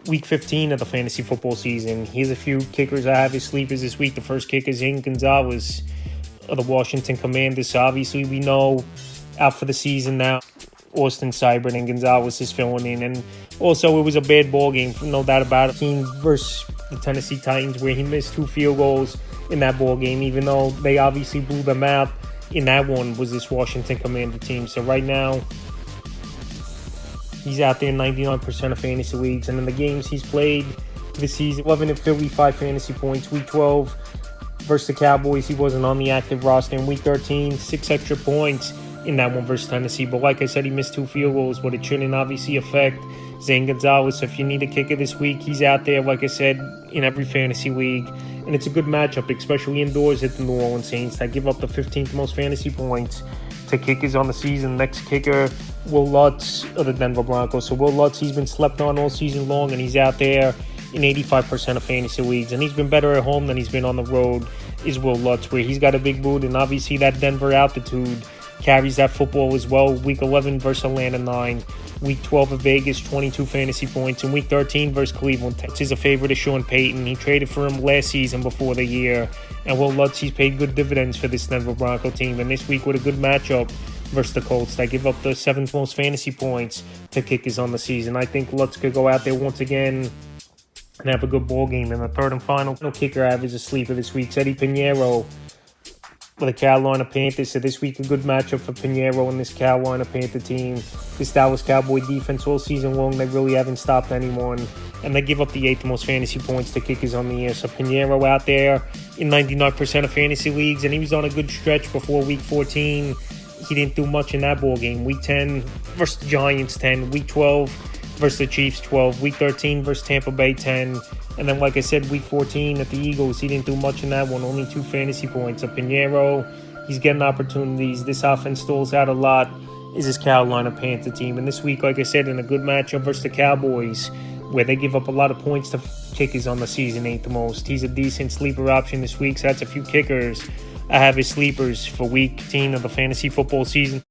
week 15 of the fantasy football season. Here's a few kickers I have as sleepers this week. The first kicker is Zane Gonzalez of the Washington Commanders. So obviously we know out for the season now. Austin Seibert and Gonzalez is filling in. And also it was a bad ball game, no doubt about it. Team versus the Tennessee Titans, where he missed 2 field goals in that ball game, even though they obviously blew them out. In that one was this Washington Commander team. So right now, he's out there in 99% of fantasy leagues. And in the games he's played this season, 11 at Philly, 5 fantasy points. Week 12 versus the Cowboys, he wasn't on the active roster. In week 13, 6 extra points in that one versus Tennessee. But like I said, he missed 2 field goals, but it shouldn't obviously affect Zane Gonzalez. So if you need a kicker this week, he's out there, like I said, in every fantasy league. And it's a good matchup, especially indoors at the New Orleans Saints that give up the 15th most fantasy points to kickers on the season. Next kicker, Will Lutz of the Denver Broncos. So Will Lutz, he's been slept on all season long, and he's out there in 85% of fantasy leagues. And he's been better at home than he's been on the road, is Will Lutz, where he's got a big boot. And obviously that Denver altitude carries that football as well. Week 11 versus Atlanta, 9. Week 12 of Vegas, 22 fantasy points. And Week 13 versus Cleveland, Texas is a favorite of Sean Payton. He traded for him last season before the year. And Will Lutz, he's paid good dividends for this Denver Bronco team. And this week with a good matchup versus the Colts that give up the 7th most fantasy points to kickers on the season. I think Lutz could go out there once again and have a good ball game. And the third and final kicker I have is a sleeper this week, Eddie Pinheiro for the Carolina Panthers. So this week a good matchup for Pinheiro and this Carolina Panther team. This Dallas Cowboy defense all season long, they really haven't stopped anyone. And they give up the 8th most fantasy points to kickers on the year. So Pinheiro out there in 99% of fantasy leagues. And he was on a good stretch before week 14. He didn't do much in that ball game. Week 10 versus the Giants, 10. Week 12 versus the Chiefs, 12. Week 13 versus Tampa Bay, 10. And then, like I said, week 14 at the Eagles, he didn't do much in that one. Only 2 fantasy points. So Pinheiro, he's getting opportunities. This offense stalls out a lot, is this Carolina Panther team. And this week, like I said, in a good matchup versus the Cowboys, where they give up a lot of points to kickers on the season, 8th the most. He's a decent sleeper option this week. So that's a few kickers I have as sleepers for week 10 of the fantasy football season.